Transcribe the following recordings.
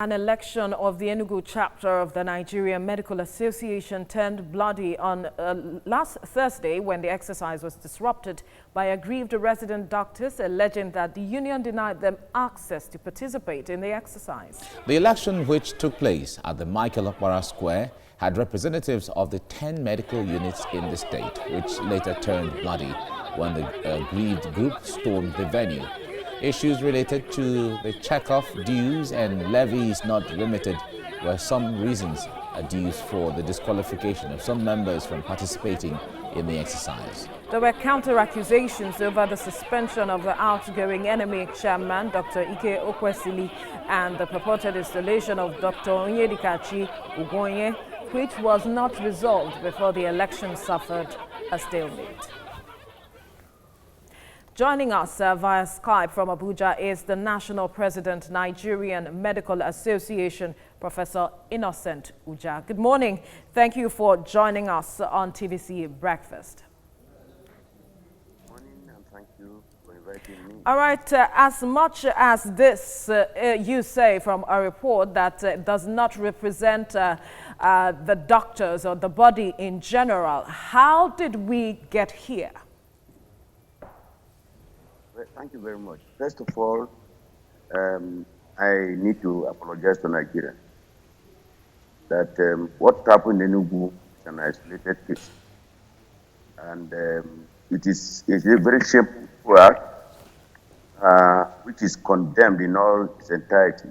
An election of the Enugu chapter of the Nigerian Medical Association turned bloody on last Thursday when the exercise was disrupted by aggrieved resident doctors alleging that the union denied them access to participate in the exercise. The election, which took place at the Michael Okpara Square, had representatives of the 10 medical units in the state, which later turned bloody when the aggrieved group stormed the venue. Issues related to the check-off dues and levies not remitted were some reasons adduced for the disqualification of some members from participating in the exercise. There were counter-accusations over the suspension of the outgoing NMA chairman, Dr. Ike Okwesili, and the purported installation of Dr. Onyedikachi Ugonye, which was not resolved before the election suffered a stalemate. Joining us via Skype from Abuja is the National President, Nigerian Medical Association, Professor Innocent Uja. Good morning. Thank you for joining us on TVC Breakfast. Good morning, and thank you for inviting me. All right, as much as this, you say from a report that does not represent the doctors or the body in general, how did we get here? Thank you very much. First of all, I need to apologize to Nigeria that what happened in Enugu is an isolated case. And it's a very shameful act, which is condemned in all its entirety.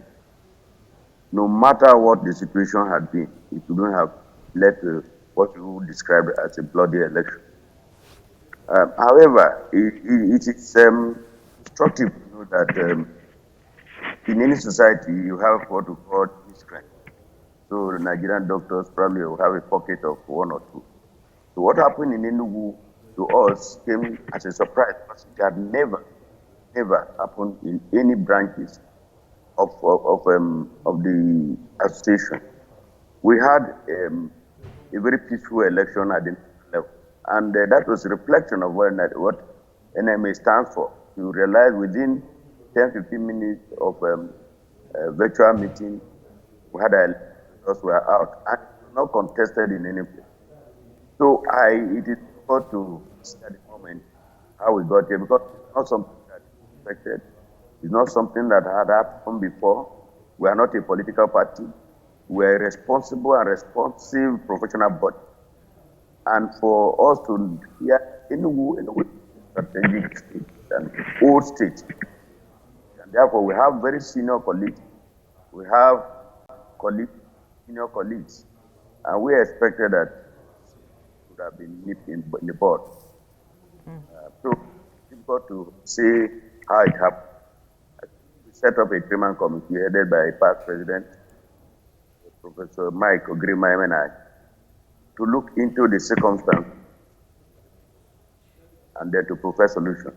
No matter what the situation had been, it wouldn't have led to what you described as a bloody election. However, it is instructive to know that in any society you have what we call strength. So the Nigerian doctors probably will have a pocket of one or two. So what happened in Enugu to us came as a surprise because it had never happened in any branches of the association. We had a very peaceful election at the level. And that was a reflection of what NMA stands for. You realize within 10-15 minutes of virtual meeting, we had results were out and not contested in any place. So it is difficult to see at the moment how we got here because it's not something that is expected. It's not something that had happened before. We are not a political party. We are a responsible and responsive professional body. And for us to Enugu is a strategic state, an old state. And therefore, we have very senior colleagues. We have senior colleagues. And we expected that it would have been nipped in the bud. So it's difficult to say how it happened. We set up a 3-man committee headed by past president, Professor Mike Ogrimaim and I, to look into the circumstance and then to propose solution.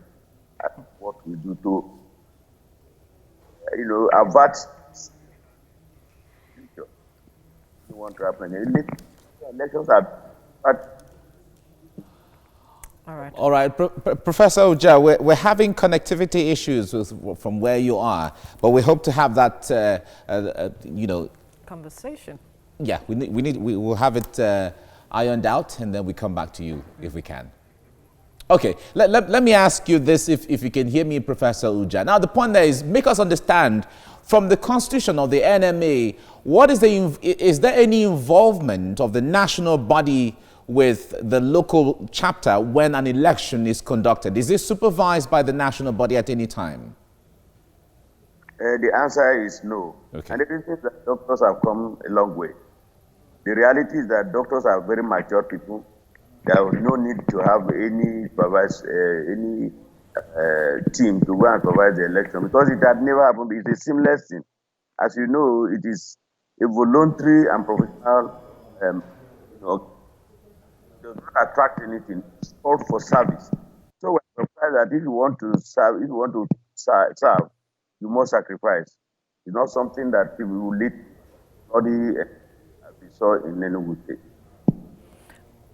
What we do to, avert future. We want to happen. Elections are. All right, Professor Uja, we're having connectivity issues from where you are, but we hope to have that, Conversation. Yeah, we will have it ironed out, and then we come back to you if we can. Okay, let me ask you this, if you can hear me, Professor Uja. Now, the point there is, make us understand, from the constitution of the NMA, is there any involvement of the national body with the local chapter when an election is conducted? Is this supervised by the national body at any time? The answer is no. Okay. And it is that doctors have come a long way. The reality is that doctors are very mature people. There was no need to have any team to go and provide the election because it had never happened. It's a seamless thing. As you know, it is a voluntary and professional. It does not attract anything. It's called for service. So we're surprised that if you want to serve, you must sacrifice. It's not something that people will lead body as we saw in Enugu State.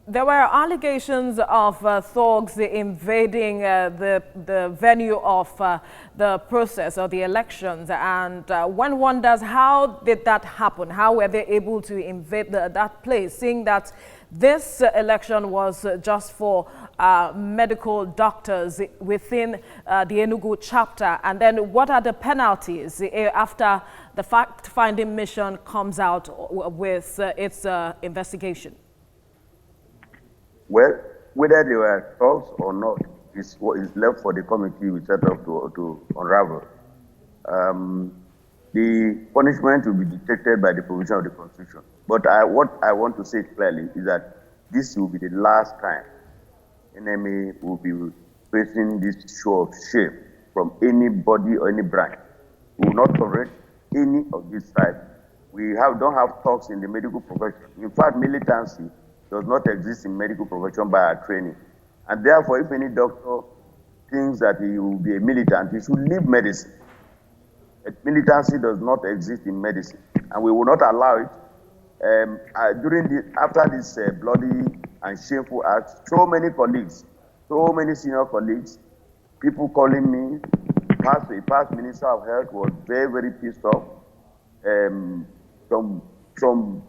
There were allegations of thugs invading the venue of the process or the elections, and one wonders, how did that happen? How were they able to invade that place, seeing that this election was just for medical doctors within the Enugu chapter? And then what are the penalties after the fact-finding mission comes out with its investigation? Well, whether they were thugs or not is what is left for the committee we set up to unravel. The punishment will be dictated by the provision of the Constitution. But what I want to say clearly is that this will be the last time NMA will be facing this show of shame from anybody or any branch. We will not tolerate any of this type. We don't have thugs in the medical profession. In fact, militancy does not exist in medical profession by our training. And therefore, if any doctor thinks that he will be a militant, he should leave medicine. Militancy does not exist in medicine, and we will not allow it. After this bloody and shameful act, so many colleagues, so many senior colleagues, people calling me, the past Minister of Health was very, very pissed off. Some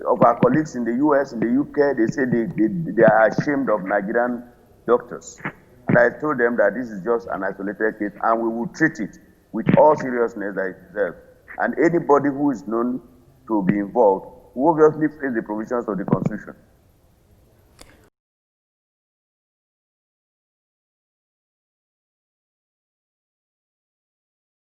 of our colleagues in the US, in the UK, they say they are ashamed of Nigerian doctors. And I told them that this is just an isolated case, and we will treat it with all seriousness that it deserves. And anybody who is known to be involved will obviously face the provisions of the Constitution.